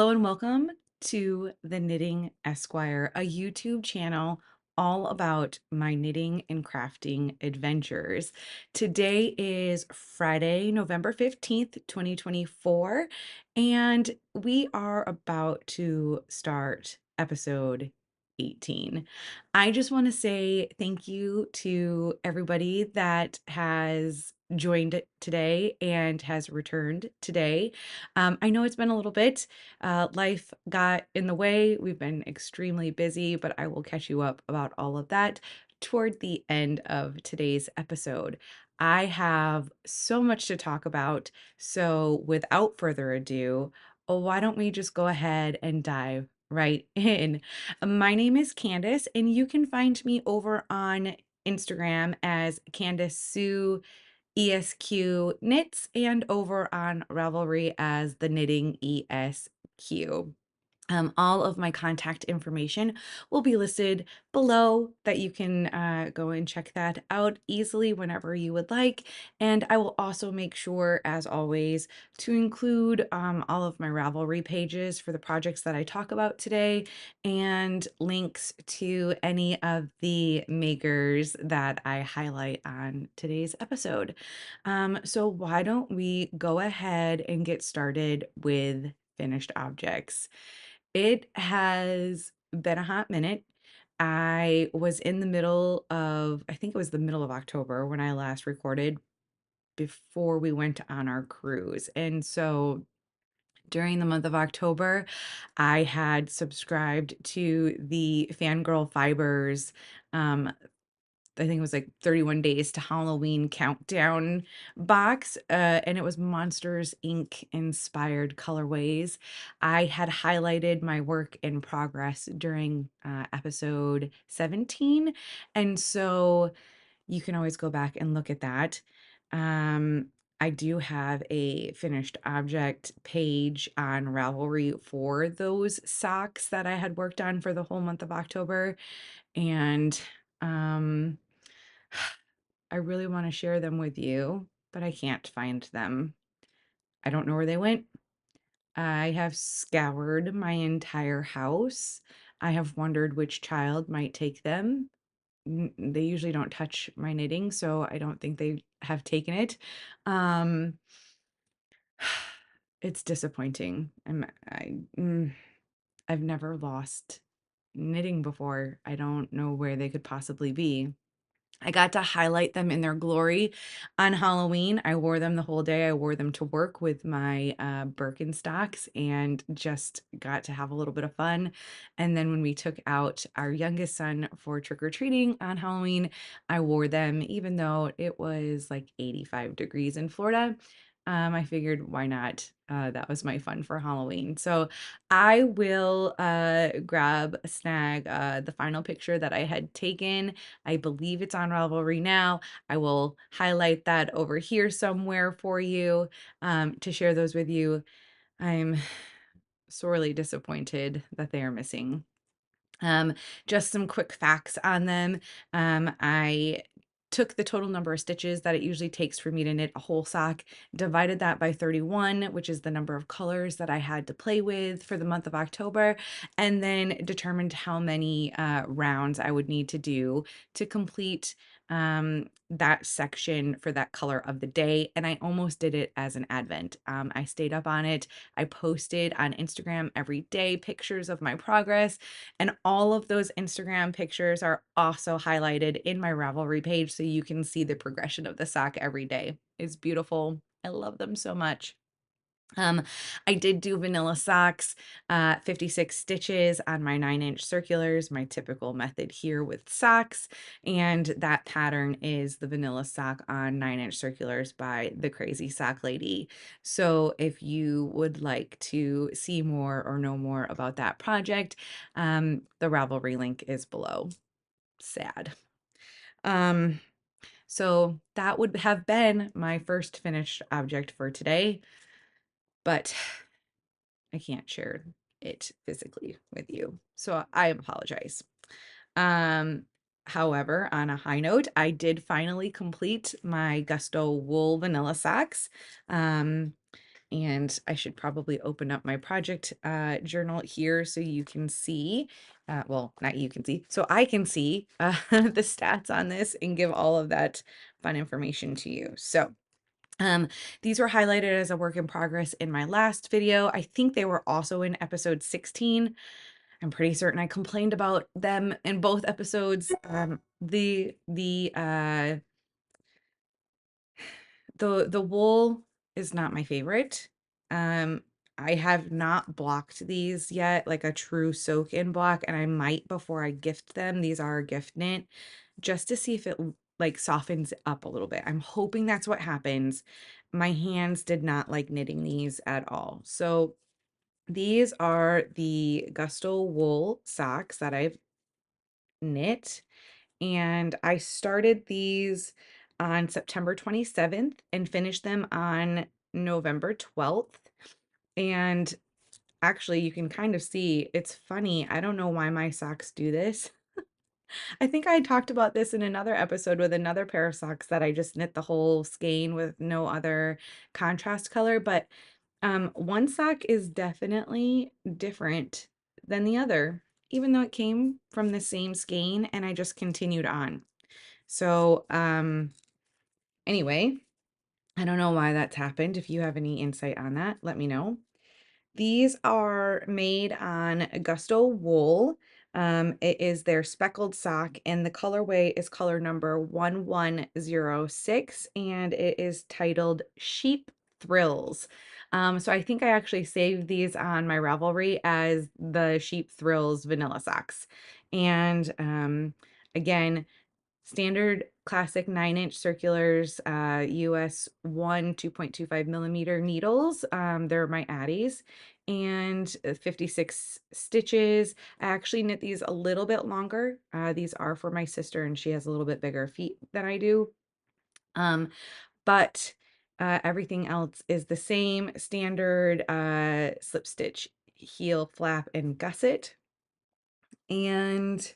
Hello and welcome to the Knitting Esquire, a YouTube channel all about my knitting and crafting adventures. Today is Friday, November 15th, 2024, and we are about to start episode 18. I just want to say thank you to everybody that has joined today and has returned today. I know it's been a little bit. Life got in the way. We've been extremely busy, but I will catch you up about all of that toward the end of today's episode. I have so much to talk about. So, without further ado, why don't we just go ahead and dive right in? My name is Candace, and you can find me over on Instagram as Candace Sue ESQ Knits and over on Ravelry as the Knitting ESQ. All of my contact information will be listed below that you can go and check that out easily whenever you would like. And I will also make sure, as always, to include all of my Ravelry pages for the projects that I talk about today and links to any of the makers that I highlight on today's episode. So why don't we go ahead and get started with finished objects? It has been a hot minute. I was in the middle of, I think it was the middle of October when I last recorded before we went on our cruise. And so during the month of October, I had subscribed to the Fangirl Fibers I think it was like 31 days to Halloween countdown box, and it was Monsters Inc. inspired colorways. I had highlighted my work in progress during episode 17, and so you can always go back and look at that. Um, I do have a finished object page on Ravelry for those socks that I had worked on for the whole month of October, and um, I really want to share them with you, but I can't find them. I don't know where they went. I have scoured my entire house. I have wondered which child might take them. They usually don't touch my knitting, so I don't think they have taken it. Um, it's disappointing. I've never lost knitting before. I don't know where they could possibly be. I got to highlight them in their glory on Halloween. I wore them the whole day. I wore them to work with my Birkenstocks and just got to have a little bit of fun. And then when we took out our youngest son for trick-or-treating on Halloween, I wore them even though it was like 85 degrees in Florida. I figured why not? That was my fun for Halloween. So I will snag the final picture that I had taken. I believe it's on Ravelry now. I will highlight that over here somewhere for you to share those with you. I'm sorely disappointed that they are missing. Um, just some quick facts on them. I took the total number of stitches that it usually takes for me to knit a whole sock, divided that by 31, which is the number of colors that I had to play with for the month of October, and then determined how many rounds I would need to do to complete that section for that color of the day. And I almost did it as an advent. I stayed up on it. I posted on Instagram every day pictures of my progress, and all of those Instagram pictures are also highlighted in my Ravelry page so you can see the progression of the sock every day. It's beautiful. I love them so much. I did do vanilla socks, 56 stitches on my 9-inch circulars, my typical method here with socks. And that pattern is the vanilla sock on 9-inch circulars by the Crazy Sock Lady. So if you would like to see more or know more about that project, the Ravelry link is below. Sad. Um, so that would have been my first finished object for today, but I can't share it physically with you. So I apologize. Um, However, on a high note, I did finally complete my Gusto wool vanilla socks. Um, And I should probably open up my project journal here so you can see, well, not you can see, so I can see the stats on this and give all of that fun information to you. So um, these were highlighted as a work in progress in my last video. I think they were also in episode 16. I'm pretty certain I complained about them in both episodes. The wool is not my favorite. Um, I have not blocked these yet, like a true soak in block, and I might before I gift them. These are gift knit, just to see if it like softens up a little bit. I'm hoping that's what happens. My hands did not like knitting these at all. So these are the Gusto wool socks that I've knit, and I started these on September 27th and finished them on November 12th. And actually, you can kind of see it's funny. I don't know why my socks do this. I think I talked about this in another episode with another pair of socks that I just knit the whole skein with no other contrast color, but one sock is definitely different than the other, even though it came from the same skein and I just continued on. So, anyway, I don't know why that's happened. If you have any insight on that, let me know. These are made on Gusto wool. It is their speckled sock, and the colorway is color number 1106, and it is titled Sheep Thrills. So I think I actually saved these on my Ravelry as the Sheep Thrills vanilla socks. And again, standard classic 9-inch circulars, US 1 2.25 millimeter needles. They're my Addies, and 56 stitches. I actually knit these a little bit longer. These are for my sister, and she has a little bit bigger feet than I do. But everything else is the same standard slip stitch, heel, flap, and gusset. And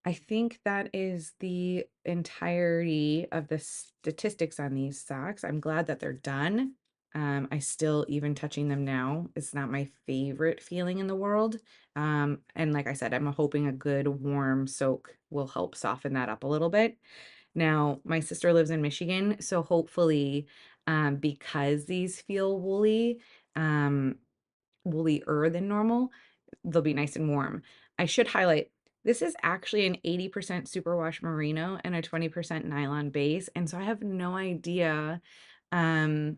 I think that is the entirety of the statistics on these socks. I'm glad that they're done. I still, even touching them now, it's not my favorite feeling in the world. And like I said, I'm hoping a good warm soak will help soften that up a little bit. Now, my sister lives in Michigan, so hopefully, because these feel woolly, woollier than normal, they'll be nice and warm. I should highlight, this is actually an 80% superwash merino and a 20% nylon base. And so I have no idea, um,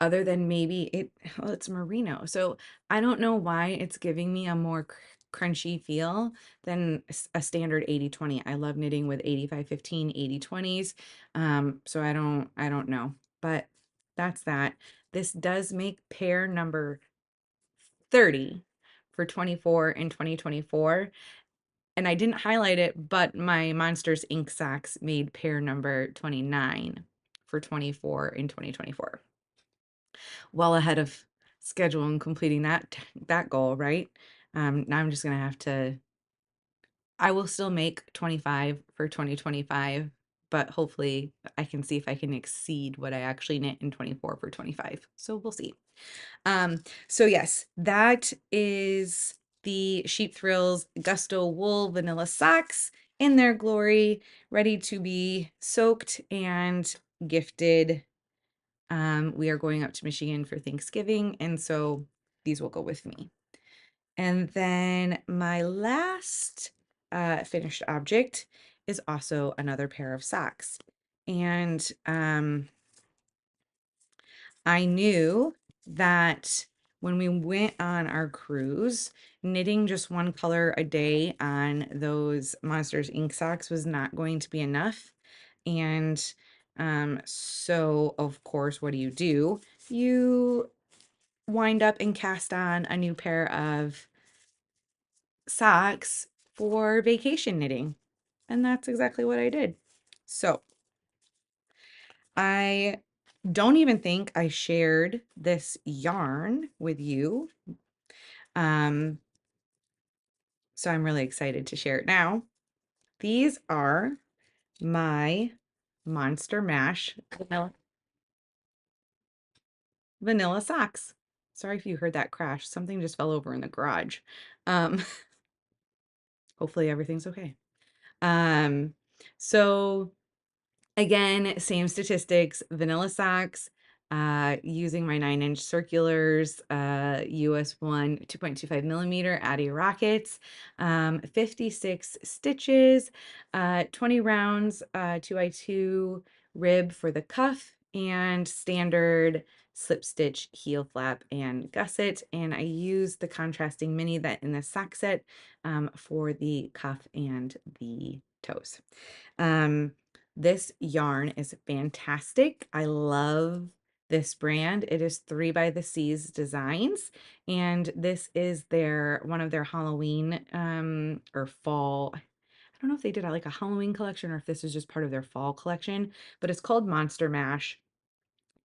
other than maybe well, it's merino. So I don't know why it's giving me a more crunchy feel than a standard 80/20. I love knitting with 85/15, 80/20s. So I don't know, but that's that. This does make pair number 30 for 24 in 2024. And I didn't highlight it, but my Monsters Inc. socks made pair number 29 for 24 in 2024. Well ahead of schedule and completing that goal, right? Now I'm just gonna have to, I will still make 25 for 2025, but hopefully I can see if I can exceed what I actually knit in 24 for 25. So we'll see. So yes, that is the Sheep Thrills Gusto Wool Vanilla Socks in their glory, ready to be soaked and gifted. We are going up to Michigan for Thanksgiving, and so these will go with me. And then my last finished object is also another pair of socks. And I knew that when we went on our cruise, knitting just one color a day on those Monsters Inc. socks was not going to be enough. And so, of course, what do? You wind up and cast on a new pair of socks for vacation knitting. And that's exactly what I did. So I don't even think I shared this yarn with you. Um, so I'm really excited to share it now. These are my Monster Mash vanilla. vanilla socks. Sorry if you heard that crash. Something just fell over in the garage. Um, hopefully everything's okay. Um, so again, same statistics, vanilla socks, using my 9-inch circulars, US 1 2.25 millimeter Addy rockets, 56 stitches, 20 rounds, 2x2 rib for the cuff, and standard slip stitch heel flap and gusset. And I use the contrasting mini that in the sock set for the cuff and the toes. Um, this yarn is fantastic. I love this brand. It is 3 by the Seas Designs, and this is their one of their Halloween or fall. I don't know if they did like a Halloween collection or if this is just part of their fall collection, but it's called Monster Mash.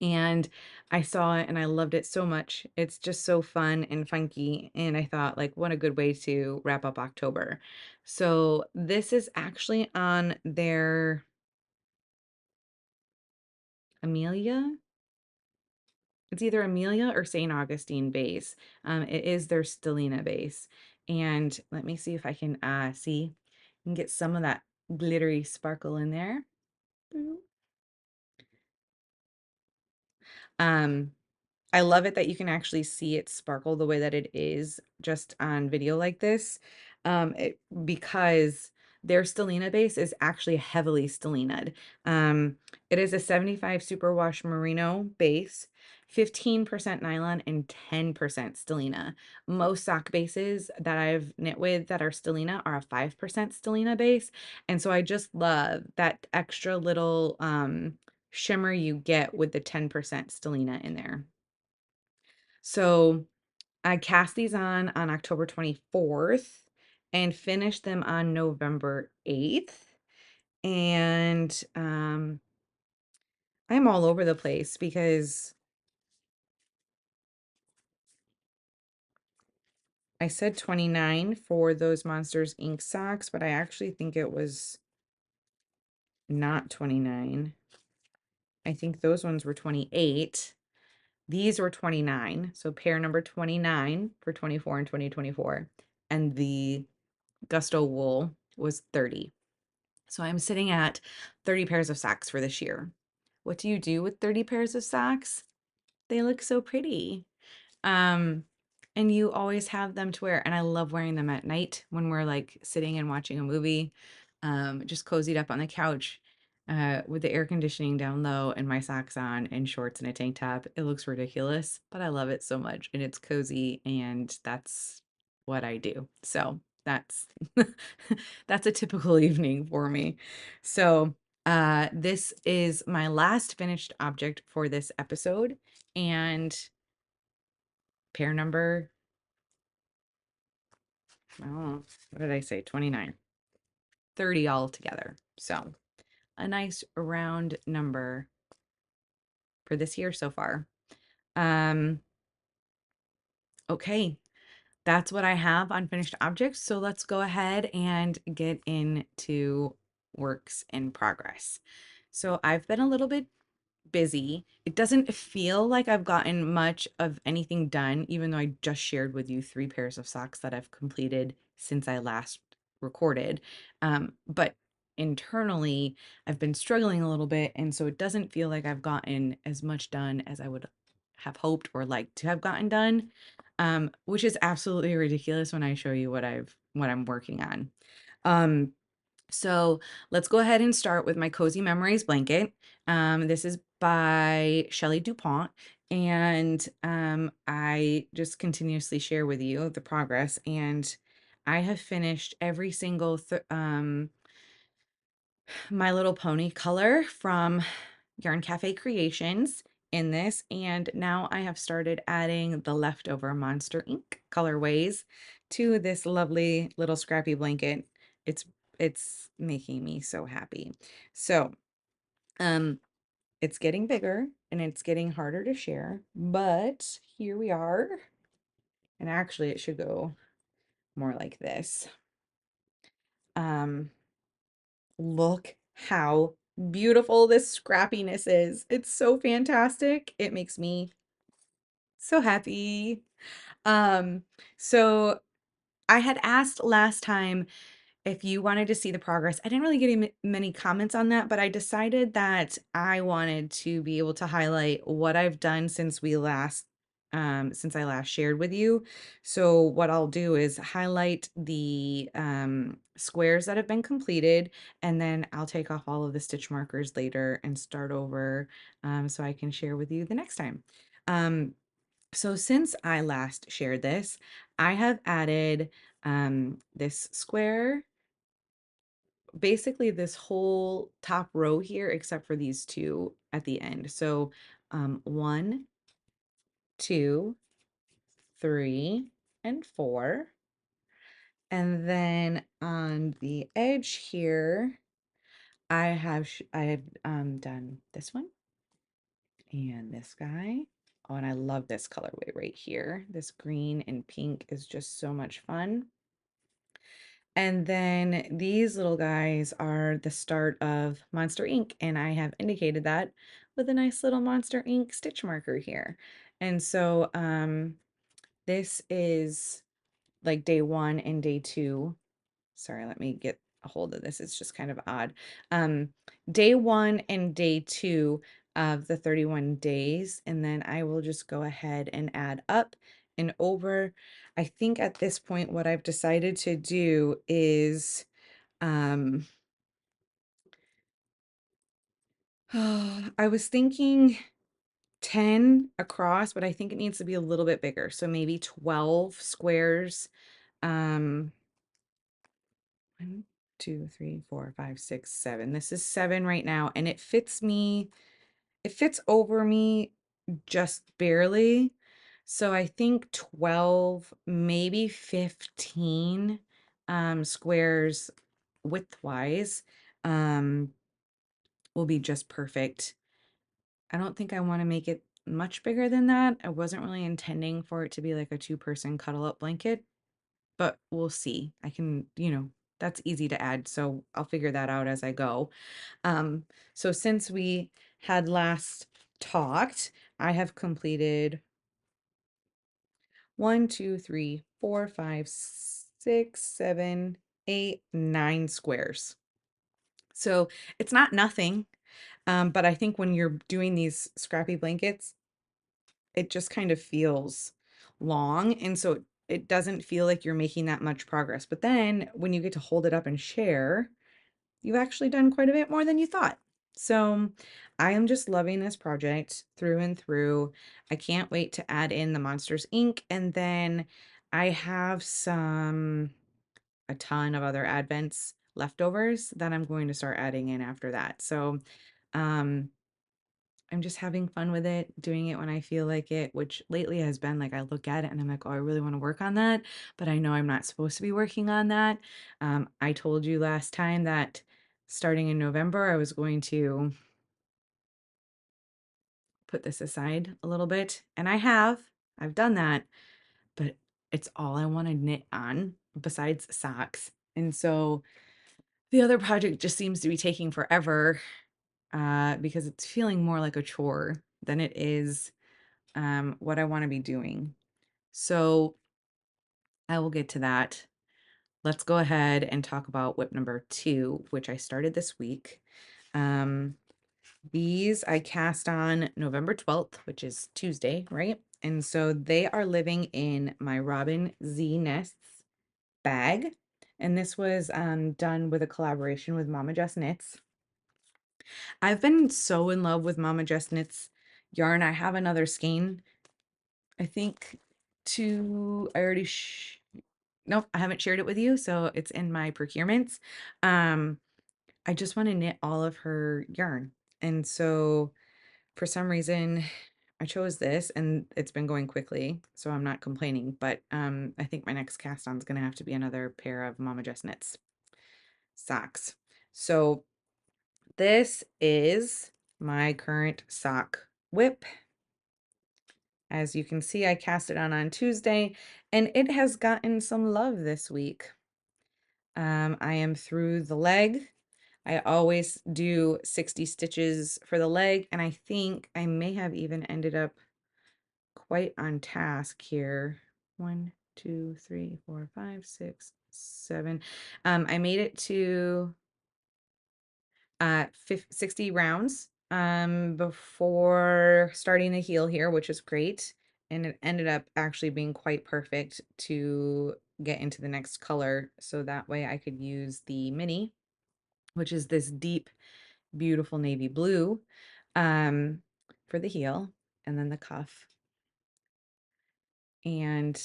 And I saw it and I loved it so much. It's just so fun and funky. And I thought, like, what a good way to wrap up October. So this is actually on their Amelia. It's either Amelia or St. Augustine base. It is their Stellina base. And let me see if I can see and get some of that glittery sparkle in there. Um, I love it that you can actually see it sparkle the way that it is just on video like this, because their stellina base is actually heavily stellinaed. It is a 75 superwash merino base, 15% nylon, and 10% stellina. Most sock bases that I've knit with that are stellina are a 5% stellina base, and so I just love that extra little shimmer you get with the 10% stellina in there. So I cast these on October 24th and finished them on November 8th. And I'm all over the place because I said 29 for those Monsters Inc. socks, but I actually think it was not 29. I think those ones were 28. These were 29. So pair number 29 for 24 and 2024. And the Gusto wool was 30. So I'm sitting at 30 pairs of socks for this year. What do you do with 30 pairs of socks? They look so pretty. Um, and you always have them to wear. And I love wearing them at night when we're like sitting and watching a movie, just cozied up on the couch, with the air conditioning down low and my socks on and shorts and a tank top. It looks ridiculous, but I love it so much and it's cozy and that's what I do. So that's that's a typical evening for me. So this is my last finished object for this episode and pair number, oh, what did I say? 29, 30 all together. So a nice round number for this year so far. Um, okay, that's what I have on finished objects. So let's go ahead and get into works in progress. So I've been a little bit busy. It doesn't feel like I've gotten much of anything done, even though I just shared with you 3 pairs of socks that I've completed since I last recorded. But internally, I've been struggling a little bit, and so it doesn't feel like I've gotten as much done as I would have hoped or liked to have gotten done, which is absolutely ridiculous when I show you what I'm working on. Um, so let's go ahead and start with my Cozy Memories blanket. This is by Shelley DuPont, and I just continuously share with you the progress. And I have finished every single My Little Pony color from Yarn Cafe Creations in this, and now I have started adding the leftover Monster Ink colorways to this lovely little scrappy blanket. It's it's making me so happy. So, um, it's getting bigger and it's getting harder to share, but here we are. And actually, it should go more like this. Um, Look how beautiful this scrappiness is. It's so fantastic. It makes me So happy. Um, so I had asked last time if you wanted to see the progress. I didn't really get many comments on that, but I decided that I wanted to be able to highlight what I've done since I last shared with you. So what I'll do is highlight the squares that have been completed, and then I'll take off all of the stitch markers later and start over so I can share with you the next time. So since I last shared this, I have added this square, basically this whole top row here, except for these two at the end. So 1, 2, 3, and 4. And then on the edge here, I had done this one and this guy. Oh, and I love this colorway right here. This green and pink is just so much fun. And then these little guys are the start of Monster Ink, and I have indicated that with a nice little Monster Ink stitch marker here. And so this is like day 1 and day 2. Sorry, let me get a hold of this. It's just kind of odd. Day 1 and day 2 of the 31 days, and then I will just go ahead and add up and over. I think at this point, what I've decided to do is um, I was thinking 10 across, but I think it needs to be a little bit bigger. So maybe 12 squares. Um, 1, 2, 3, 4, 5, 6, 7. This is 7 right now, and it fits me, it fits over me just barely. So I think 12, maybe 15 squares widthwise will be just perfect. I don't think I want to make it much bigger than that. I wasn't really intending for it to be like a two-person cuddle up blanket, but we'll see. I can, that's easy to add, so I'll figure that out as I go. Um, so since we had last talked, I have completed 1, 2, 3, 4, 5, 6, 7, 8, 9 squares. So it's not nothing, but I think when you're doing these scrappy blankets, it just kind of feels long, and so it doesn't feel like you're making that much progress. But then when you get to hold it up and share, you've actually done quite a bit more than you thought. So I am just loving this project through and through. I can't wait to add in the Monsters Inc. And then I have a ton of other advents leftovers that I'm going to start adding in after that. So um I'm just having fun with it, doing it when I feel like it, which lately has been like I look at it and I'm like, oh, I really want to work on that, but I know I'm not supposed to be working on that. I told you last time that starting in November, I was going to put this aside a little bit, and I have. I've done that, but it's all I want to knit on besides socks. And so the other project just seems to be taking forever because it's feeling more like a chore than it is what I want to be doing. So I will get to that. Let's go ahead and talk about whip number 2, which I started this week. Um, these I cast on November 12th, which is Tuesday, right? And so they are living in my Robin Z Nests bag. And this was done with a collaboration with Mama Just Knits. I've been so in love with Mama Just Knits yarn. I have another skein, I think, I already nope, I haven't shared it with you, so it's in my procurements. Um, I just want to knit all of her yarn. And so for some reason I chose this and it's been going quickly, so I'm not complaining, but I think my next cast on is going to have to be another pair of Mama Just Knits socks. So this is my current sock whip. As you can see, I cast it on Tuesday, and it has gotten some love this week. I am through the leg. I always do 60 stitches for the leg, and I think I may have even ended up quite on task here. 1, 2, 3, 4, 5, 6, 7. I made it to 60 rounds before starting the heel here, which is great. And it ended up actually being quite perfect to get into the next color. So that way I could use the mini, which is this deep, beautiful navy blue um, for the heel and then the cuff. And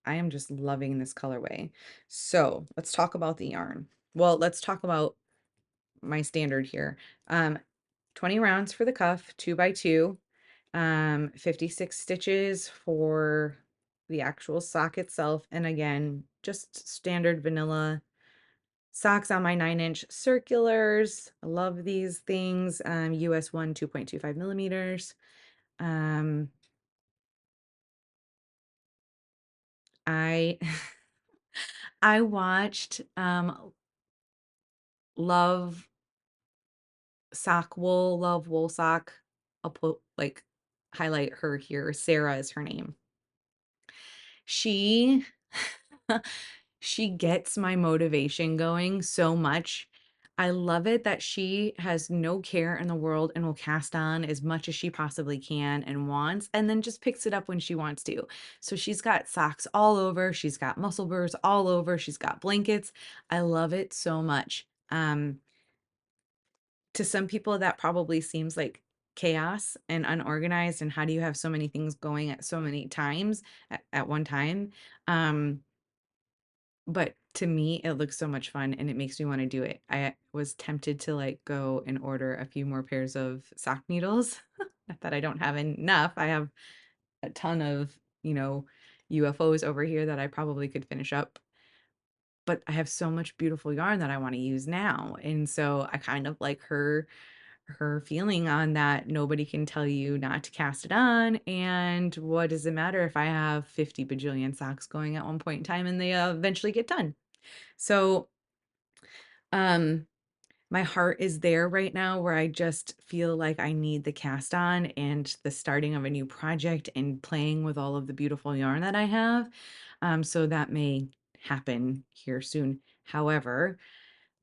I am just loving this colorway. So let's talk about the yarn. Well, let's talk about my standard here. 20 rounds for the cuff, 2x2, 56 stitches for the actual sock itself. And again, just standard vanilla socks on my 9-inch circulars. I love these things. US 1, 2.25 millimeters. Um, I I watched Love Sock Wool, Love Wool Sock. I'll put like highlight her here. Sarah is her name. She she gets my motivation going so much. I love it that she has no care in the world and will cast on as much as she possibly can and wants, and then just picks it up when she wants to. So she's got socks all over, she's got muscle burrs all over, she's got blankets. I love it so much. To some people, that probably seems like chaos and unorganized. And how do you have so many things going at so many times at one time? Um, but to me, it looks so much fun and it makes me want to do it. I was tempted to like go and order a few more pairs of sock needles. Not that I don't have enough. I have a ton of, UFOs over here that I probably could finish up. But I have so much beautiful yarn that I want to use now. And so I kind of like her feeling on that nobody can tell you not to cast it on, and what does it matter if I have 50 bajillion socks going at one point in time and they eventually get done. So um my heart is there right now where I just feel like I need the cast on and the starting of a new project and playing with all of the beautiful yarn that I have. So that may happen here soon. However,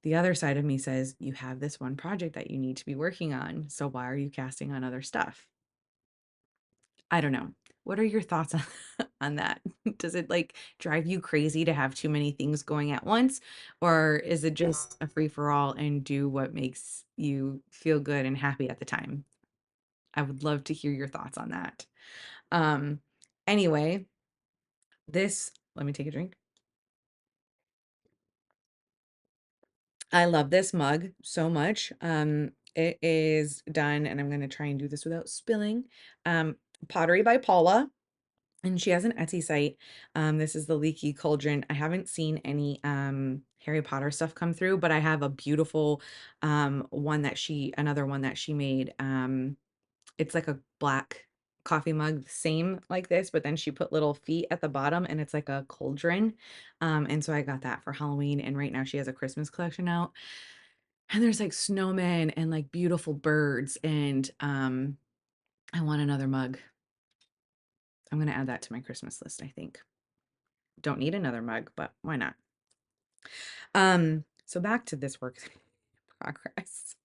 the other side of me says, you have this one project that you need to be working on. So why are you casting on other stuff? I don't know. What are your thoughts on, on that? Does it like drive you crazy to have too many things going at once? Or is it just a free for all and do what makes you feel good and happy at the time? I would love to hear your thoughts on that. Um, anyway, let me take a drink. I love this mug so much. It is done, and I'm gonna try and do this without spilling. Um, Pottery by Paula, and she has an Etsy site. This is the Leaky Cauldron. I haven't seen any Harry Potter stuff come through, but I have a beautiful another one that she made. It's like a black coffee mug, same like this, but then she put little feet at the bottom and it's like a cauldron. And so I got that for Halloween, and right now she has a Christmas collection out. And there's like snowmen and like beautiful birds, and I want another mug. I'm gonna add that to my Christmas list, I think. Don't need another mug, but why not? So back to this work in progress.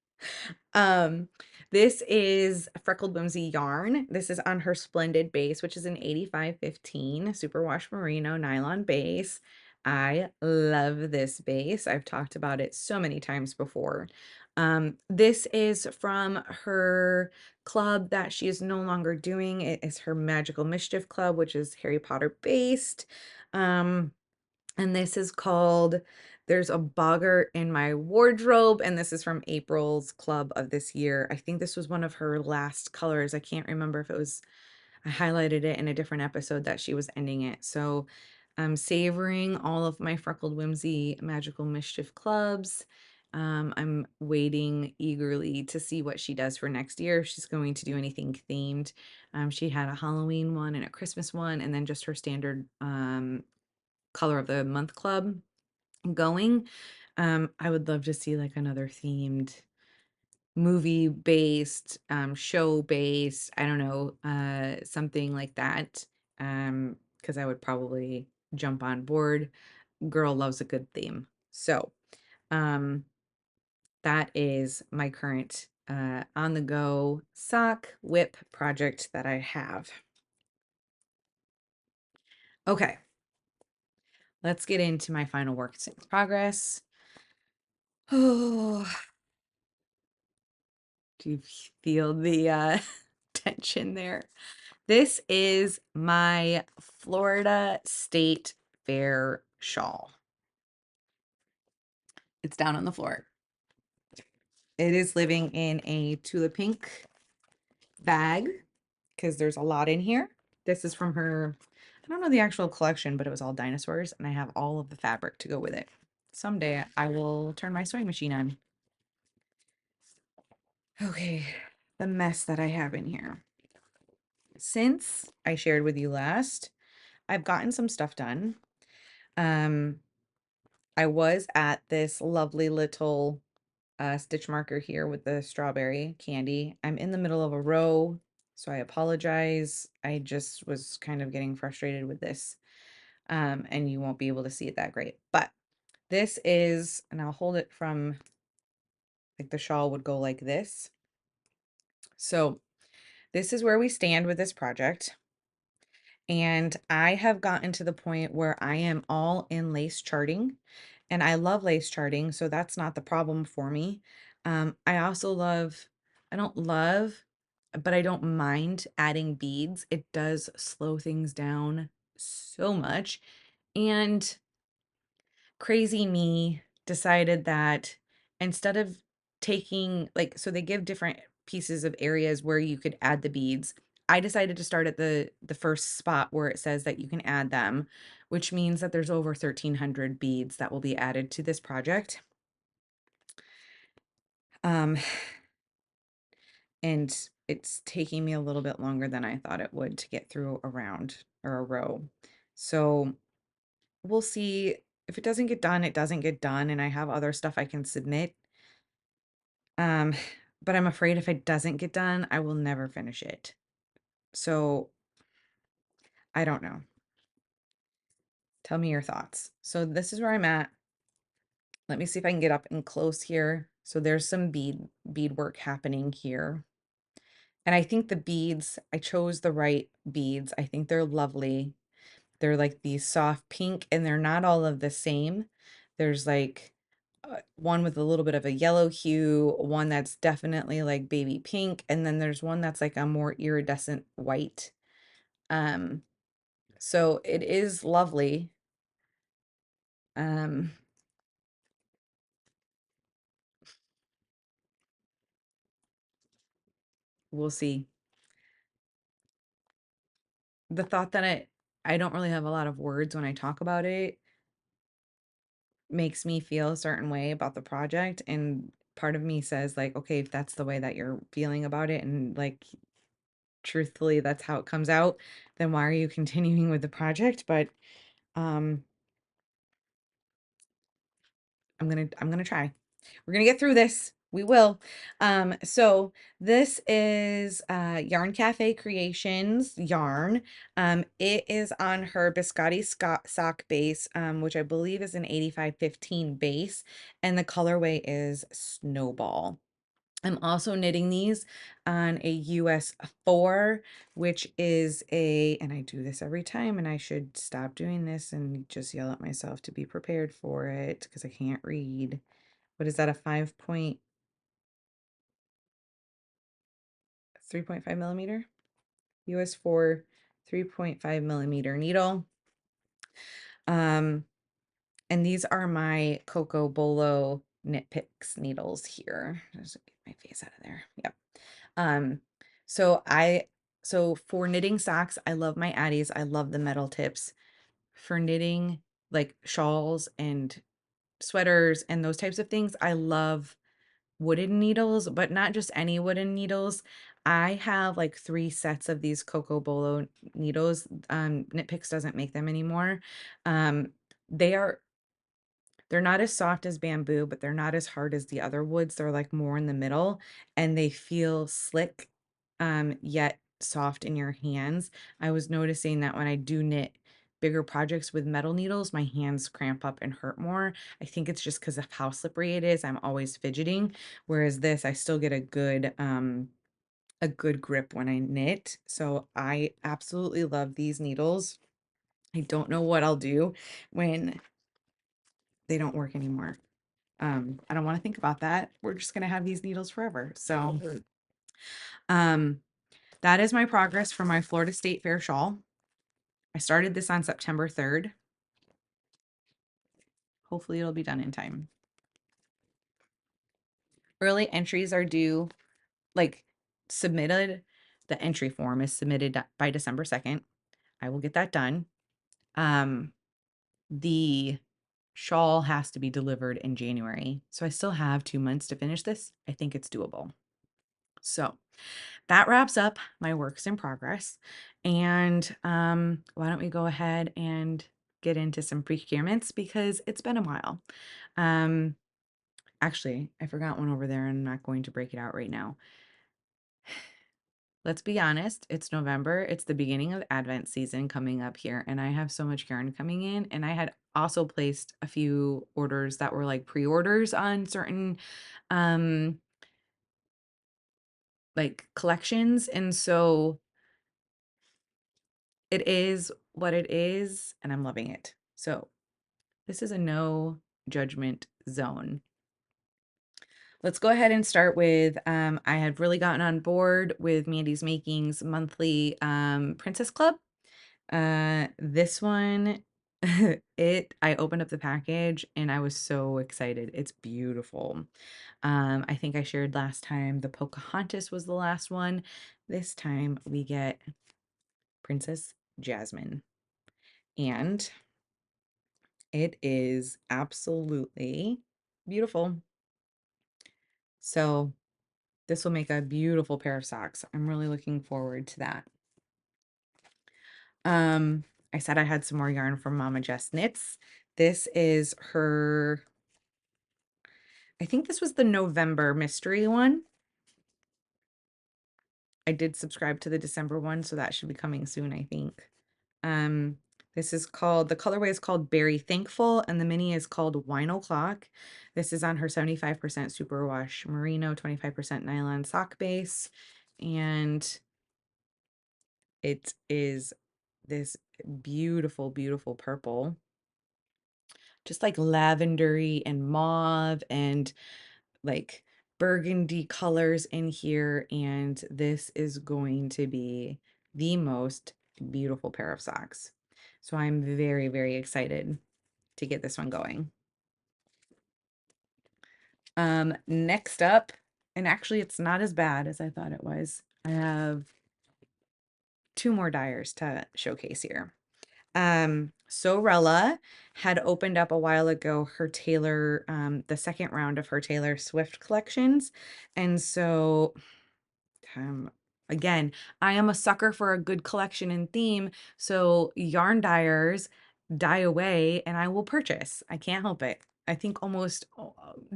Um, this is Freckled Whimsy yarn. This is on her Splendid base, which is an 8515 superwash merino nylon base. I love this base. I've talked about it so many times before. This is from her club that she is no longer doing. It is her Magical Mischief Club, which is Harry Potter based. And this is called There's a Bogger in My Wardrobe, and this is from April's club of this year. I think this was one of her last colors. I can't remember if it was, I highlighted it in a different episode that she was ending it. So I'm savoring all of my Freckled Whimsy Magical Mischief clubs. I'm waiting eagerly to see what she does for next year, if she's going to do anything themed. She had a Halloween one and a Christmas one, and then just her standard color of the month club going. I would love to see like another themed movie based, show based, I don't know, something like that. Because I would probably jump on board. Girl loves a good theme. So, um, that is my current on the go sock whip project that I have. Okay, let's get into my final works in progress. Oh, do you feel the tension there? This is my Florida State Fair shawl. It's down on the floor. It is living in a tulip pink bag because there's a lot in here. This is from her, I don't know the actual collection, but it was all dinosaurs, and I have all of the fabric to go with it. Someday I will turn my sewing machine on. Okay, the mess that I have in here. Since I shared with you last, I've gotten some stuff done. Um, I was at this lovely little stitch marker here with the strawberry candy. I'm in the middle of a row, so I apologize. I just was kind of getting frustrated with this, and you won't be able to see it that great. But this is, and I'll hold it from, like the shawl would go like this. So this is where we stand with this project. And I have gotten to the point where I am all in lace charting, and I love lace charting, so that's not the problem for me. I also love, I don't love, but I don't mind adding beads. It does slow things down so much. And crazy me decided that instead of taking, like, so they give different pieces of areas where you could add the beads. I decided to start at the first spot where it says that you can add them, which means that there's over 1,300 beads that will be added to this project. Um, and it's taking me a little bit longer than I thought it would to get through a round or a row. So we'll see. If it doesn't get done, it doesn't get done, and I have other stuff I can submit. Um, but I'm afraid if it doesn't get done, I will never finish it. So I don't know. Tell me your thoughts. So this is where I'm at. Let me see if I can get up and close here. So there's some bead work happening here. And I think the beads, I chose the right beads. I think they're lovely. They're like these soft pink, and they're not all of the same. There's like one with a little bit of a yellow hue, one that's definitely like baby pink, and then there's one that's like a more iridescent white. Um, so it is lovely. Um, we'll see. The thought that I don't really have a lot of words when I talk about it makes me feel a certain way about the project, and part of me says like, okay, if that's the way that you're feeling about it, and like truthfully that's how it comes out, then why are you continuing with the project? But um I'm gonna try. We're gonna get through this. We will. So this is Yarn Cafe Creations yarn. It is on her Biscotti sock base, which I believe is an 8515 base, and the colorway is Snowball. I'm also knitting these on a US 4, which is a, and I do this every time, and I should stop doing this and just yell at myself to be prepared for it because I can't read. What is that, a 3.5 millimeter? US 4, 3.5 millimeter needle. Um, and these are my Coco Bolo Knit Picks needles here. Just get my face out of there. Yep. Um, so I, so for knitting socks, I love my Addies. I love the metal tips. For knitting like shawls and sweaters and those types of things, I love wooden needles, but not just any wooden needles. I have like 3 sets of these Coco Bolo needles. Knit Picks doesn't make them anymore. Um, they are They're not as soft as bamboo, but they're not as hard as the other woods. They're like more in the middle and they feel slick, yet soft in your hands. I was noticing that when I do knit bigger projects with metal needles, my hands cramp up and hurt more. I think it's just because of how slippery it is. I'm always fidgeting. Whereas this, I still get a good grip when I knit. So I absolutely love these needles. I don't know what I'll do when they don't work anymore. I don't want to think about that. We're just going to have these needles forever. So, um, that is my progress for my Florida State Fair shawl. I started this on September 3rd. Hopefully it'll be done in time. Early entries are due, like submitted. The entry form is submitted by December 2nd. I will get that done. The shawl has to be delivered in January. So I still have 2 months to finish this. I think it's doable. So that wraps up my works in progress. And why don't we go ahead and get into some procurements because it's been a while. Um, Actually, I forgot one over there and I'm not going to break it out right now. Let's be honest, it's November. It's the beginning of Advent season coming up here, and I have so much yarn coming in. And I had also placed a few orders that were like pre-orders on certain um like collections. And so it is what it is, and I'm loving it. So this is a no judgment zone. Let's go ahead and start with I had really gotten on board with Mandy's Makings monthly Princess Club. This one, I opened up the package and I was so excited. It's beautiful. I think I shared last time the Pocahontas was the last one. This time we get Princess Jasmine. And it is absolutely beautiful. So this will make a beautiful pair of socks. I'm really looking forward to that. Um, I said I had some more yarn from Mama Jess Knits. This is her, I think this was the November mystery one. I did subscribe to the December one, so that should be coming soon, I think. Um, this is called, the colorway is called Berry Thankful, and the mini is called Wine O'Clock. This is on her 75% superwash merino, 25% nylon sock base, and it is this beautiful, beautiful purple, just like lavendery and mauve and like burgundy colors in here. And this is going to be the most beautiful pair of socks. So I'm very, very excited to get this one going. Next up, and actually it's not as bad as I thought it was. I have 2 more dyers to showcase here. Sorella had opened up a while ago her Taylor, the second round of her Taylor Swift collections. And so, um, again, I am a sucker for a good collection and theme. So yarn dyers die away and I will purchase. I can't help it. I think almost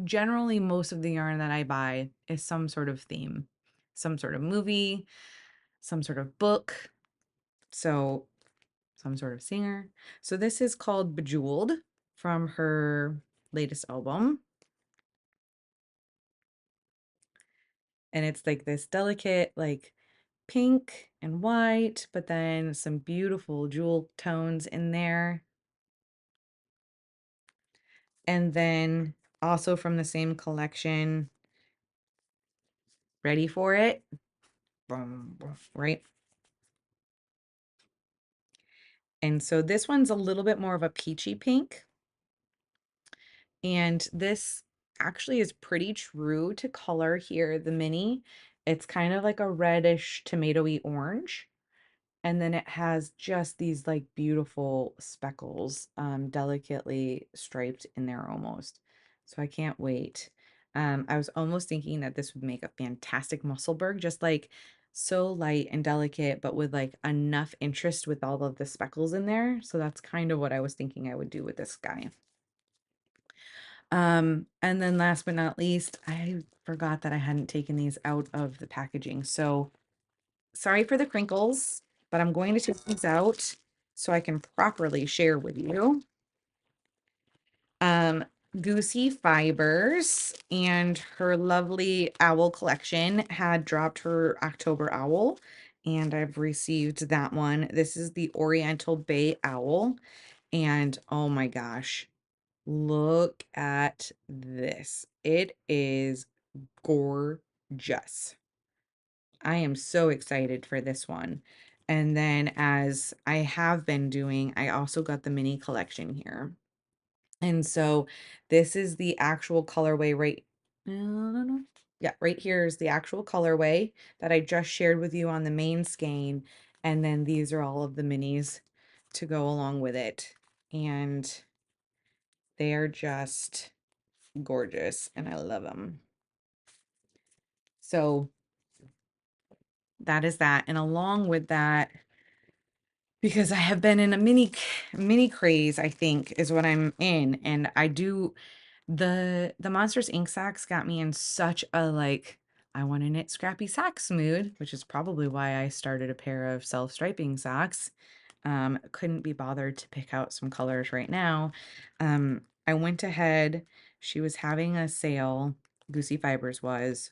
generally most of the yarn that I buy is some sort of theme, some sort of movie, some sort of book. So some sort of singer. So this is called Bejeweled from her latest album. And it's like this delicate, like pink and white, but then some beautiful jewel tones in there. And then also from the same collection, Ready for It, right? And so this one's a little bit more of a peachy pink. And this actually is pretty true to color here, the mini. It's kind of like a reddish tomatoey orange. And then it has just these like beautiful speckles, delicately striped in there almost. So I can't wait. I was almost thinking that this would make a fantastic Musselburgh, just like so light and delicate, but with like enough interest with all of the speckles in there. So that's kind of what I was thinking I would do with this guy. And then last but not least, I forgot that I hadn't taken these out of the packaging. So sorry for the crinkles, but I'm going to take these out so I can properly share with you. Um, Goosey Fibers and her lovely owl collection had dropped her October owl, and I've received that one. This is the Oriental Bay Owl, and oh my gosh, look at this. It is gorgeous. I am so excited for this one. And then, as I have been doing, I also got the mini collection here. And so this is the actual colorway right. No. Yeah, right here is the actual colorway that I just shared with you on the main skein. And then these are all of the minis to go along with it. And they are just gorgeous and I love them. So that is that. And along with that, because I have been in a mini craze, I think is what I'm in. And I do the Monsters Inc. socks got me in such a like I want to knit scrappy socks mood, which is probably why I started a pair of self-striping socks. Couldn't be bothered to pick out some colors right now. I went ahead, she was having a sale, Goosey Fibers was.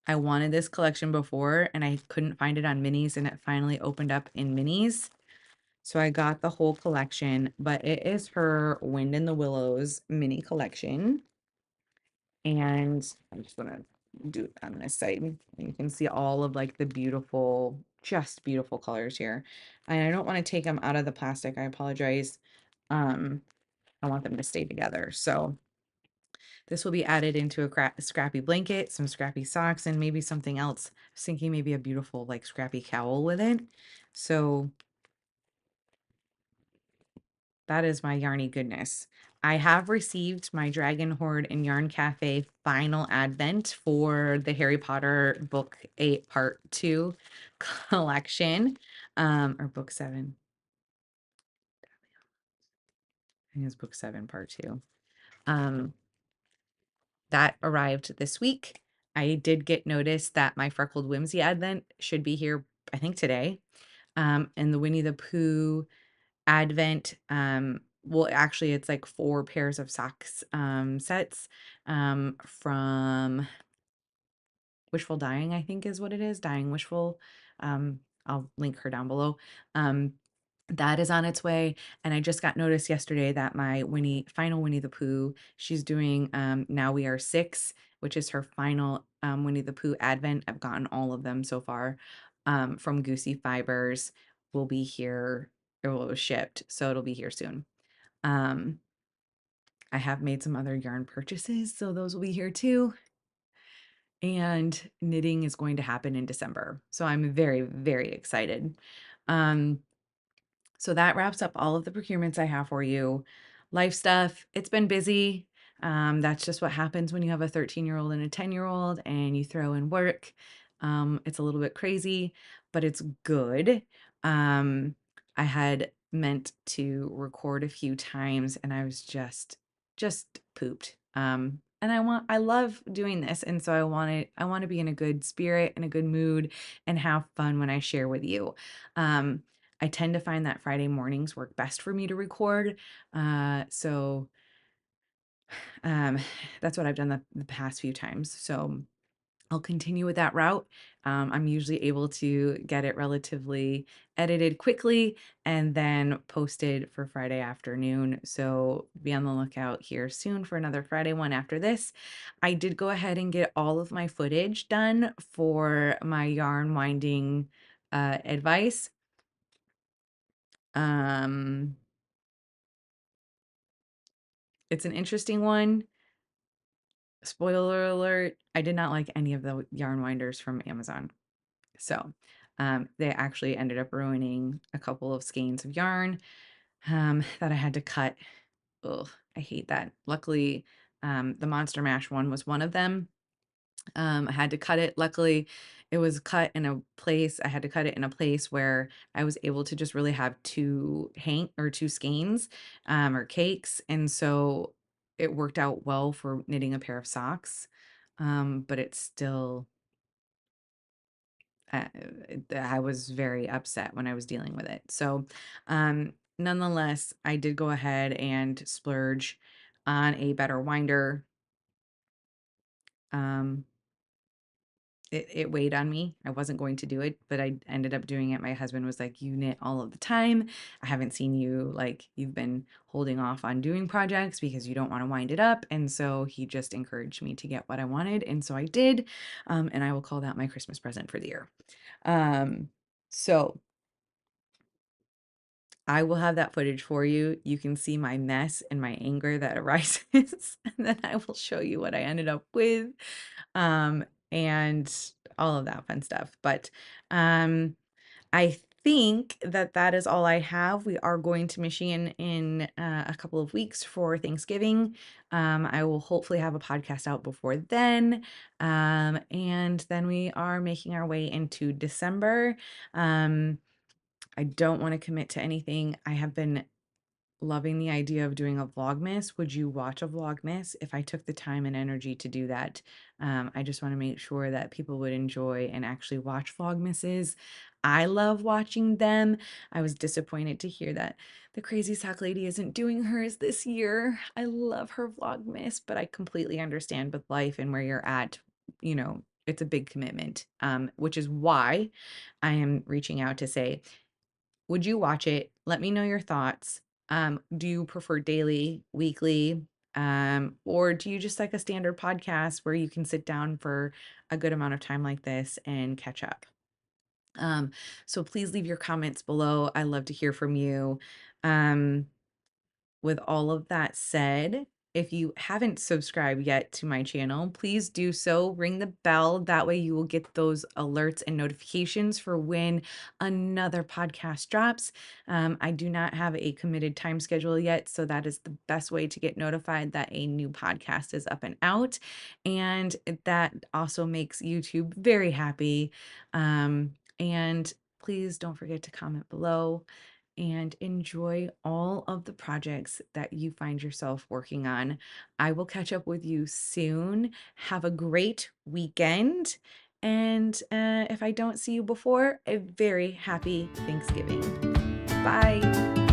I wanted this collection before and I couldn't find it on minis and it finally opened up in minis. So I got the whole collection, but it is her Wind in the Willows mini collection. And I'm just gonna do it on this side. And you can see all of like the beautiful, just beautiful colors here. And I don't want to take them out of the plastic. I apologize. I want them to stay together. So this will be added into a scrappy blanket, some scrappy socks, and maybe something else. I was thinking maybe a beautiful like scrappy cowl with it. So that is my yarny goodness. I have received my Dragon Hoard and Yarn Cafe final advent for the Harry Potter book 8 part 2 collection. Or book 7. I think it's book 7 part 2. Um, that arrived this week. I did get notice that my Freckled Whimsy advent should be here, I think today. And the Winnie the Pooh Advent, well, actually, it's like 4 pairs of socks, sets, from Wishful Dyeing, I think is what it is, Dyeing Wishful. I'll link her down below. Um, that is on its way, and I just got notice yesterday that my final Winnie the Pooh, she's doing, Now We Are 6, which is her final, Winnie the Pooh Advent. I've gotten all of them so far, from Goosey Fibers, will be here, or well, it was shipped, so it'll be here soon. Um, I have made some other yarn purchases, so those will be here too. And knitting is going to happen in December. So I'm very, very excited. Um, so that wraps up all of the procurements I have for you. Life stuff, it's been busy. That's just what happens when you have a 13-year-old and a 10-year-old and you throw in work. It's a little bit crazy, but it's good. I had meant to record a few times and I was just pooped. And I love doing this. And so I want to be in a good spirit and a good mood and have fun when I share with you. I tend to find that Friday mornings work best for me to record. So um, that's what I've done the past few times. So I'll continue with that route. I'm usually able to get it relatively edited quickly and then posted for Friday afternoon. So be on the lookout here soon for another Friday one after this. I did go ahead and get all of my footage done for my yarn winding advice. Um, it's an interesting one. Spoiler alert, I did not like any of the yarn winders from Amazon. So, they actually ended up ruining a couple of skeins of yarn, that I had to cut. Ugh, I hate that. Luckily, the Monster Mash one was one of them. I had to cut it. Luckily, it was cut in a place. I had to cut it in a place where I was able to just really have two skeins, or cakes, and so it worked out well for knitting a pair of socks, but it's still uh, I was very upset when I was dealing with it. So, nonetheless, I did go ahead and splurge on a better winder. Um, it weighed on me. I wasn't going to do it, but I ended up doing it. My husband was like, "You knit all of the time. I haven't seen you like you've been holding off on doing projects because you don't want to wind it up." And so he just encouraged me to get what I wanted, and so I did. And I will call that my Christmas present for the year. So I will have that footage for you. You can see my mess and my anger that arises, and then I will show you what I ended up with, um, and all of that fun stuff. But um, I think that that is all I have. We are going to Michigan in a couple of weeks for Thanksgiving. I will hopefully have a podcast out before then. And then we are making our way into December. Um, I don't want to commit to anything. I have been loving the idea of doing a Vlogmas. Would you watch a Vlogmas if I took the time and energy to do that? I just want to make sure that people would enjoy and actually watch Vlogmases. I love watching them. I was disappointed to hear that the Crazy Sock Lady isn't doing hers this year. I love her Vlogmas, but I completely understand with life and where you're at, it's a big commitment, which is why I am reaching out to say, would you watch it? Let me know your thoughts. Do you prefer daily, weekly, or do you just like a standard podcast where you can sit down for a good amount of time like this and catch up? Um, so please leave your comments below. I love to hear from you. Um, with all of that said, if you haven't subscribed yet to my channel, please do so. Ring the bell. That way you will get those alerts and notifications for when another podcast drops. I do not have a committed time schedule yet, so that is the best way to get notified that a new podcast is up and out. And that also makes YouTube very happy. And please don't forget to comment below and enjoy all of the projects that you find yourself working on. I will catch up with you soon. Have a great weekend. And if I don't see you before, a very happy Thanksgiving. Bye.